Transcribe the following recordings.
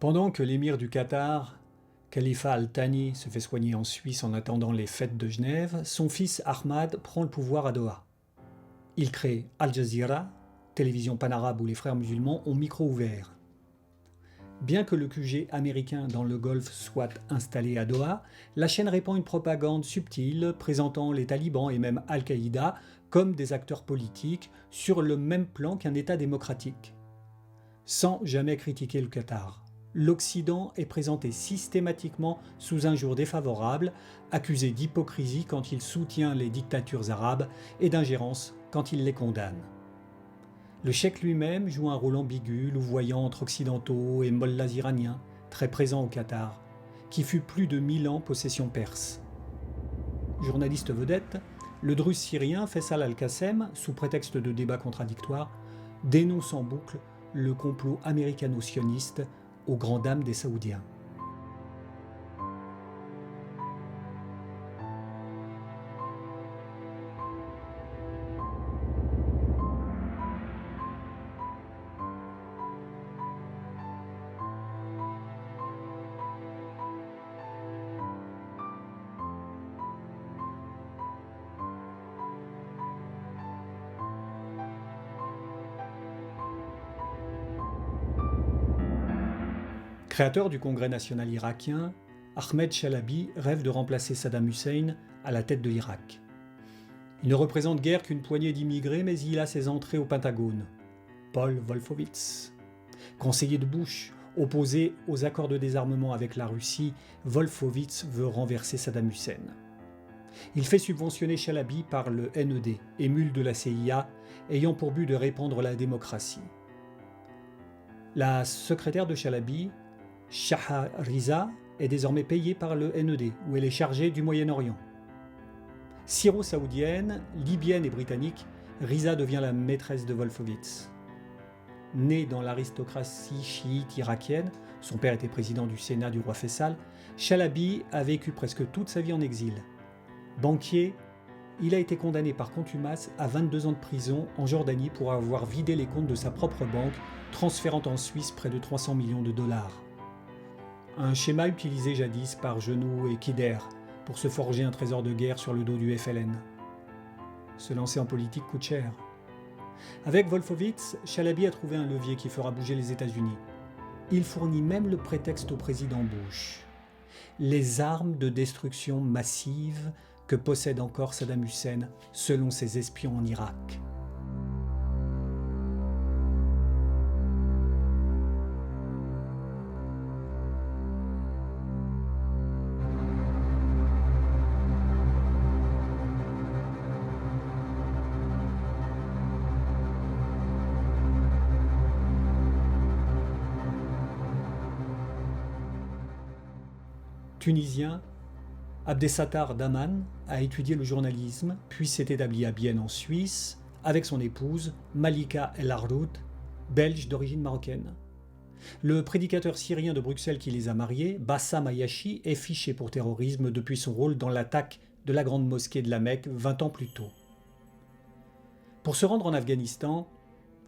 Pendant que l'émir du Qatar, Khalifa Al-Thani, se fait soigner en Suisse en attendant les fêtes de Genève, son fils Ahmad prend le pouvoir à Doha. Il crée Al Jazeera, télévision panarabe où les frères musulmans ont micro ouvert. Bien que le QG américain dans le Golfe soit installé à Doha, la chaîne répand une propagande subtile présentant les talibans et même Al-Qaïda comme des acteurs politiques sur le même plan qu'un État démocratique. Sans jamais critiquer le Qatar, l'Occident est présenté systématiquement sous un jour défavorable, accusé d'hypocrisie quand il soutient les dictatures arabes et d'ingérence quand il les condamne. Le cheikh lui-même joue un rôle ambigu, louvoyant entre occidentaux et mollahs iraniens, très présents au Qatar, qui fut plus de 1000 ans possession perse. Journaliste vedette, le druze syrien Faisal Al-Qassem, sous prétexte de débats contradictoires, dénonce en boucle le complot américano-sioniste aux grandes dames des Saoudiens. Créateur du Congrès national irakien, Ahmed Chalabi rêve de remplacer Saddam Hussein à la tête de l'Irak. Il ne représente guère qu'une poignée d'immigrés, mais il a ses entrées au Pentagone. Paul Wolfowitz. Conseiller de Bush, opposé aux accords de désarmement avec la Russie, Wolfowitz veut renverser Saddam Hussein. Il fait subventionner Chalabi par le NED, émule de la CIA, ayant pour but de répandre la démocratie. La secrétaire de Chalabi, Shaha Riza, est désormais payée par le NED, où elle est chargée du Moyen-Orient. Syro-saoudienne, libyenne et britannique, Riza devient la maîtresse de Wolfowitz. Né dans l'aristocratie chiite irakienne, son père était président du Sénat du roi Faisal, Chalabi a vécu presque toute sa vie en exil. Banquier, il a été condamné par contumace à 22 ans de prison en Jordanie pour avoir vidé les comptes de sa propre banque, transférant en Suisse près de 300 millions de dollars. Un schéma utilisé jadis par Genoux et Kider pour se forger un trésor de guerre sur le dos du FLN. Se lancer en politique coûte cher. Avec Wolfowitz, Chalabi a trouvé un levier qui fera bouger les États-Unis. Il fournit même le prétexte au président Bush. Les armes de destruction massive que possède encore Saddam Hussein selon ses espions en Irak. Tunisien, Abdesattar Daman a étudié le journalisme, puis s'est établi à Bienne en Suisse, avec son épouse, Malika El Ardoud, belge d'origine marocaine. Le prédicateur syrien de Bruxelles qui les a mariés, Bassam Ayashi, est fiché pour terrorisme depuis son rôle dans l'attaque de la grande mosquée de la Mecque 20 ans plus tôt. Pour se rendre en Afghanistan,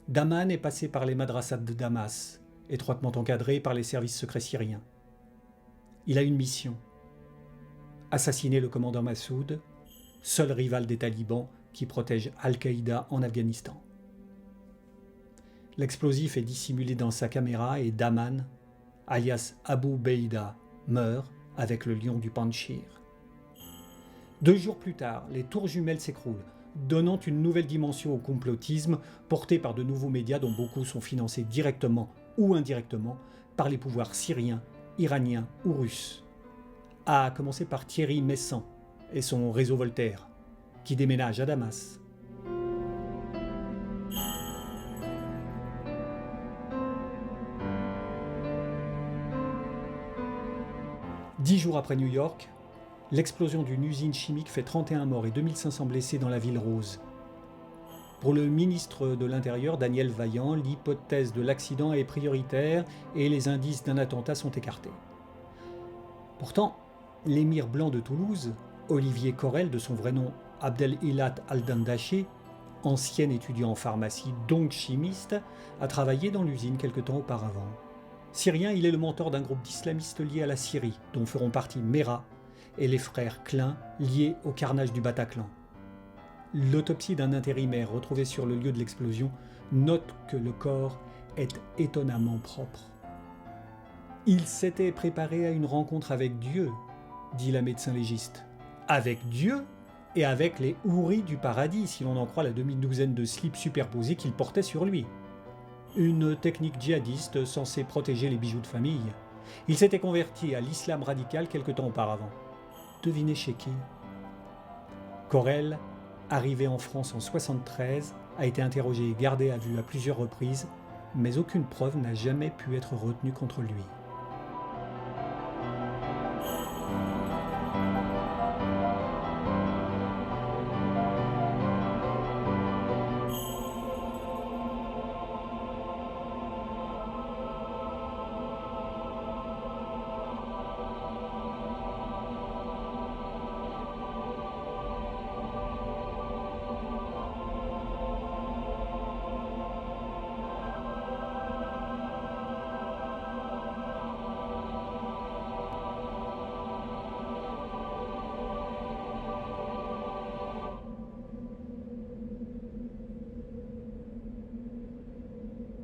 Daman est passé par les madrasas de Damas, étroitement encadrés par les services secrets syriens. Il a une mission. Assassiner le commandant Massoud, seul rival des talibans qui protège Al-Qaïda en Afghanistan. L'explosif est dissimulé dans sa caméra et Daman, alias Abu Beida, meurt avec le lion du Panjshir. 2 jours plus tard, les tours jumelles s'écroulent, donnant une nouvelle dimension au complotisme porté par de nouveaux médias dont beaucoup sont financés directement ou indirectement par les pouvoirs syriens, iraniens ou russes. À commencer par Thierry Messant et son réseau Voltaire, qui déménage à Damas. Dix jours après New York, l'explosion d'une usine chimique fait 31 morts et 2500 blessés dans la ville rose. Pour le ministre de l'Intérieur, Daniel Vaillant, l'hypothèse de l'accident est prioritaire et les indices d'un attentat sont écartés. Pourtant, l'émir blanc de Toulouse, Olivier Corel, de son vrai nom Abdel-Ilat Al-Dandaché, ancien étudiant en pharmacie, donc chimiste, a travaillé dans l'usine quelque temps auparavant. Syrien, il est le mentor d'un groupe d'islamistes liés à la Syrie, dont feront partie Mera et les frères Klein, liés au carnage du Bataclan. L'autopsie d'un intérimaire retrouvé sur le lieu de l'explosion note que le corps est étonnamment propre. Il s'était préparé à une rencontre avec Dieu, dit la médecin légiste. Avec Dieu et avec les houris du paradis, si l'on en croit la demi-douzaine de slips superposés qu'il portait sur lui. Une technique djihadiste censée protéger les bijoux de famille. Il s'était converti à l'islam radical quelque temps auparavant. Devinez chez qui? Corel, arrivé en France en 1973, a été interrogé et gardé à vue à plusieurs reprises, mais aucune preuve n'a jamais pu être retenue contre lui.